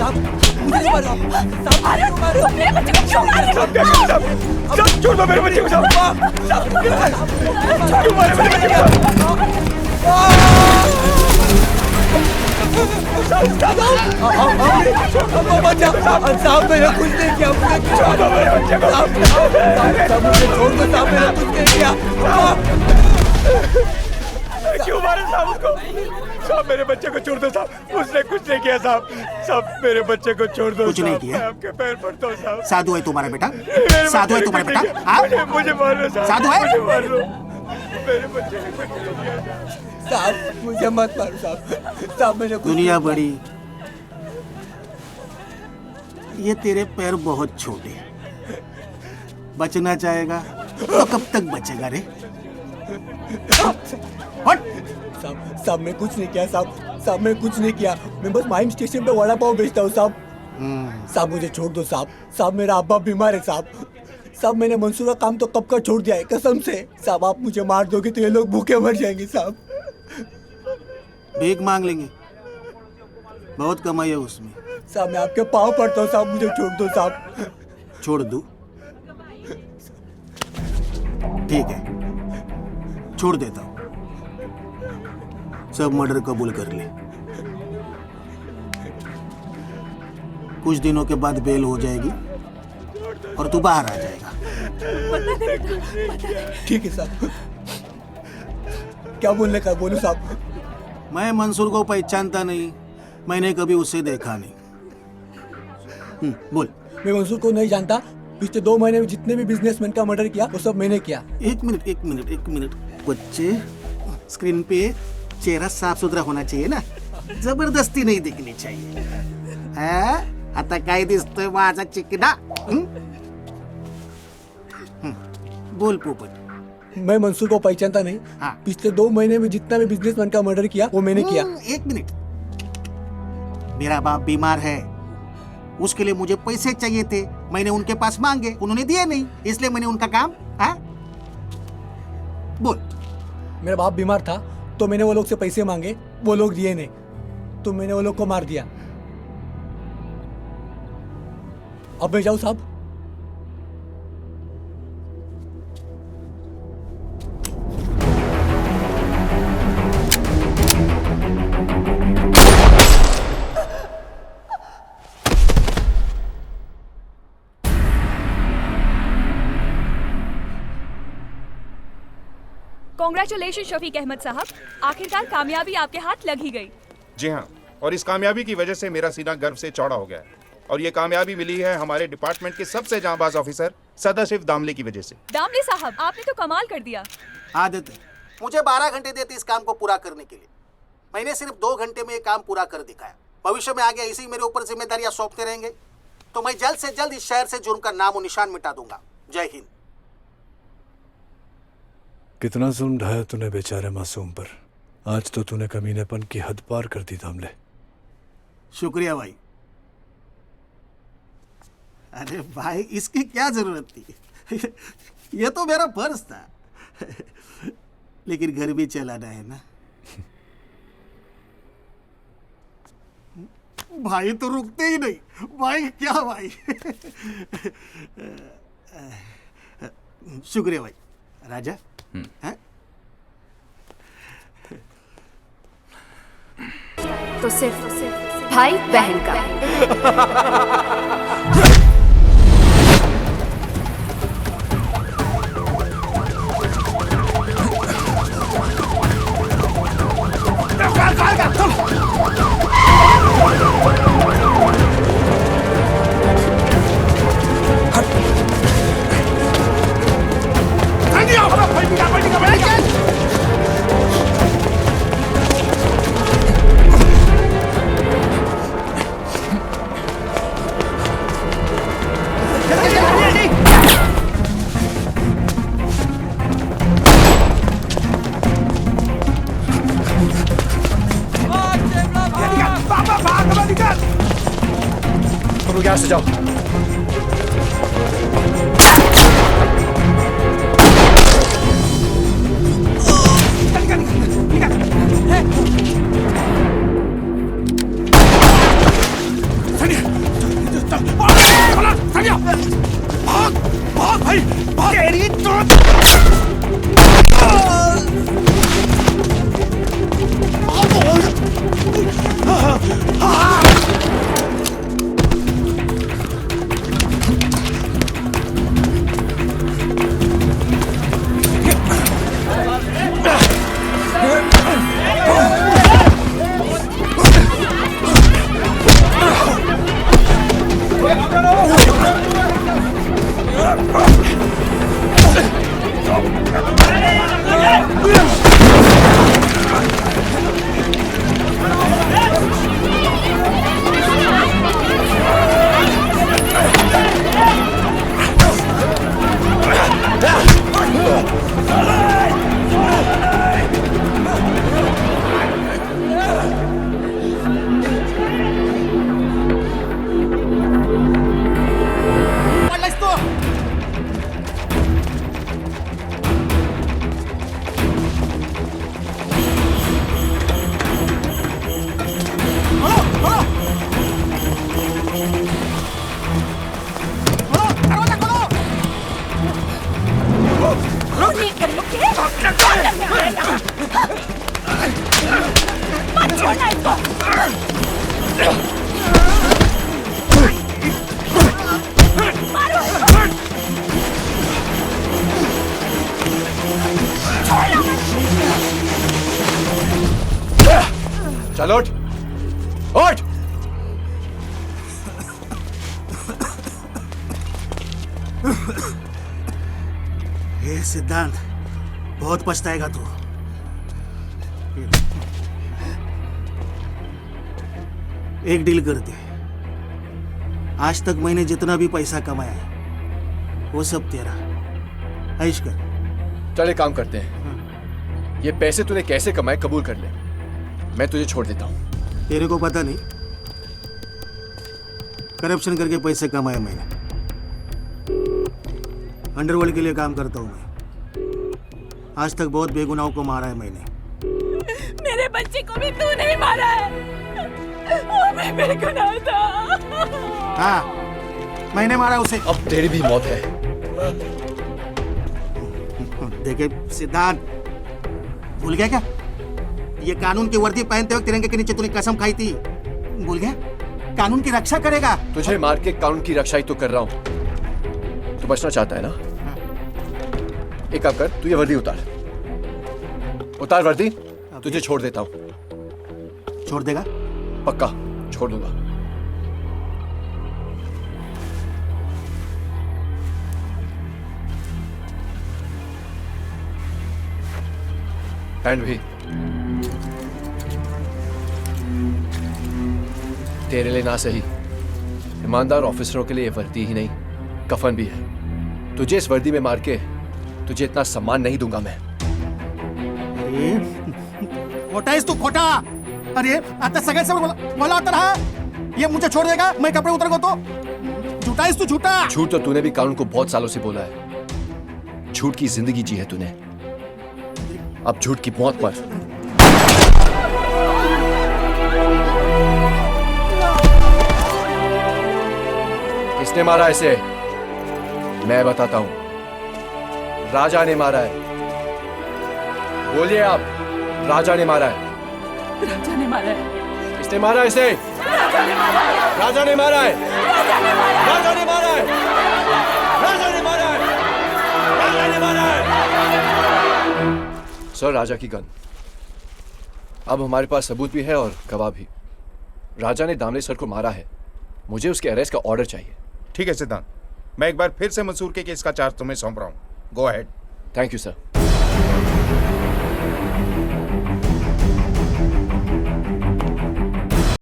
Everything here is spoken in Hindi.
साहब मुझे नहीं मारो साहब। अरे तुम मेरे बच्चे को क्यों मार रहे हो? साहब छोड़ दो मेरे बच्चे को साहब। क्यों मारे मेरे बच्चे को? साहब मैंने कुछ नहीं किया, मुझे छोड़ दो मेरे बच्चे को। साहब मुझे छोड़ दो साहब, मैंने कुछ नहीं किया। क्यों मारे साहब उसको? साहब मेरे बच्चे को छोड़ दो साहब, उसने कुछ नहीं किया साहब। साहब मेरे बच्चे को छोड़ दो। कुछ नहीं साहब, किया? मैं आपके पैर पड़ता हूँ साहब। साधु है तुम्हारा बेटा? मेरे साधु है बच्चे तुम्हारा ने कुछ बेटा? नहीं किया। मुझे मार लो साहब। साधु है? मुझे मार लो। मेरे बच्चे ने कुछ नहीं किया साहब मुझे मत मारो साहब। साहब मैंने कुछ दुनिया बड़ी, ये तेरे पैर बहुत छोटे हैं। बचना चाहेगा तो कब तक बचेगा रे? हट! साहब मैं कुछ नहीं किया साहब मैं कुछ नहीं किया। मैं बस माइम स्टेशन पे वड़ा पाव बेचता हूँ साहब। साहब मुझे छोड़ दो साहब मेरा अब्बा बीमार है साहब मैंने मंसूर का काम तो कब का छोड़ दिया है कसम से। साहब आप मुझे मार दोगे तो ये लोग भूखे मर जाएंगे साहब। भीख मांग लेंगे, बहुत कमाई है उसमें। साहब मैं आपके पाँव पड़ता हूँ साहब, मुझे छोड़ दो साहब। छोड़ दूं? ठीक है, छोड़ देता हूं। सब मर्डर कबूल कर ले। कुछ दिनों के बाद बेल हो जाएगी और तू बाहर आ जाएगा। ठीक है साहब, क्या बोलने का बोलो साहब। मैं मंसूर को पहचानता नहीं, मैंने कभी उसे देखा नहीं। बोल। मैं मंसूर को नहीं जानता। पिछले 2 महीने में जितने भी बिजनेसमैन का मर्डर किया वो सब मैंने किया। एक मिनट बच्चे, स्क्रीन पे चेहरा साफ सुथरा होना चाहिए ना, जबरदस्ती नहीं दिखनी चाहिए। आता काय दिसतोय माझा चिकना? बोल पोपट। मैं मंसूर को पहचानता नहीं। हाँ। पिछले 2 महीने में जितना भी बिजनेसमैन का मर्डर किया वो मैंने किया। एक मिनट, मेरा बाप बीमार है, उसके लिए मुझे पैसे चाहिए थे, मैंने उनके पास मांगे, उन्होंने दिए नहीं, इसलिए मैंने उनका काम। बोल। मेरा बाप बीमार था तो मैंने वो लोग से पैसे मांगे, वो लोग दिए नहीं तो मैंने वो लोग को मार दिया। अब मैं जाऊँ साहब? कांग्रेचुलेशन शफीक अहमद साहब, आखिरकार कामयाबी आपके हाथ लग ही गई। जी हाँ, और इस कामयाबी की वजह से मेरा सीना गर्व से चौड़ा हो गया है। और ये कामयाबी मिली है हमारे डिपार्टमेंट के सबसे जांबाज ऑफिसर सदाशिव दामले की वजह से। दामले साहब, आपने तो कमाल कर दिया। आदत है, मुझे 12 घंटे देते इस काम को पूरा करने के लिए, मैंने सिर्फ 2 घंटे में ये काम पूरा कर दिखाया। भविष्य में आगे इसी मेरे ऊपर जिम्मेदारियां सौंपते रहेंगे तो मैं जल्द से जल्द इस शहर से जुर्म का नामो निशान मिटा दूंगा। जय हिंद। कितना जुल्म ढाया तूने बेचारे मासूम पर। आज तो तूने कमीनेपन की हद पार कर दी दामले। शुक्रिया भाई। अरे भाई, इसकी क्या जरूरत थी? ये तो मेरा फर्ज था। लेकिन घर भी चलाना है ना। भाई तो रुकते ही नहीं। भाई क्या भाई। शुक्रिया भाई। राजा, तो सिर्फ भाई बहन का। तुम लोग यहाँ से जाओ। सनी चल उठ, उठ। हे सिद्धांत, बहुत पछताएगा तू। एक डील कर दे, आज तक मैंने जितना भी पैसा कमाया है वो सब तेरा। ऐश कर। चल एक काम करते हैं, ये पैसे तूने कैसे कमाए कबूल कर ले, मैं तुझे छोड़ देता हूँ। तेरे को पता नहीं, करप्शन करके पैसे कमाए मैंने। अंडरवर्ल्ड के लिए काम करता हूँ मैं। आज तक बहुत बेगुनाहों को मारा है मैंने। मेरे बच्चे को भी तूने ही मारा है, वो भी बेगुनाह था। हाँ, मैंने मारा उसे। अब तेरी भी मौत है। देखे सिद्धांत, भूल गया क्या? ये कानून की वर्दी पहनते वक्त तिरंगे के नीचे तूने कसम खाई थी, भूल गया? कानून की रक्षा करेगा। तुझे मार के कानून की रक्षा ही तो कर रहा हूँ। तू बचना चाहता है ना? एक काम कर, तू ये वर्दी उतार, उतार वर्दी, तुझे छोड़ देता हूँ। छोड़ देगा? पक्का छोड़ दूंगा। पैंट भी तेरे लिए ना सही, ईमानदार ऑफिसरों के लिए ये वर्दी ही नहीं कफन भी है। तुझे इस वर्दी में मार के तुझे इतना सम्मान नहीं दूंगा मैं। खोटा है तू, खोटा। अरे आता सगळ्या समोर बोला होता रहा, ये मुझे छोड़ देगा, मैं कपड़े उतर को तो झूठा है तू, झूठा। झूठ तो तूने भी कानून को बहुत सालों से बोला है। झूठ की जिंदगी जी है तूने, अब झूठ की मौत पर। किसने मारा इसे? मैं बताता हूं, राजा ने मारा है। बोलिए आप, राजा ने मारा है। राजा ने मारा है। किसने मारा इसे? राजा ने मारा है। राजा ने मारा है। राजा ने मारा है। राजा ने मारा है। राजा ने मारा है। राजा ने मारा है। सर, राजा की गन। अब हमारे पास सबूत भी है और गवाह भी। राजा ने दामले सर को मारा है, मुझे उसके अरेस्ट का ऑर्डर चाहिए। ठीक है सिद्धांत, मैं एक बार फिर से मंसूर के केस का चार्ज तुम्हें सौंप रहा हूँ। Go ahead. Thank you sir.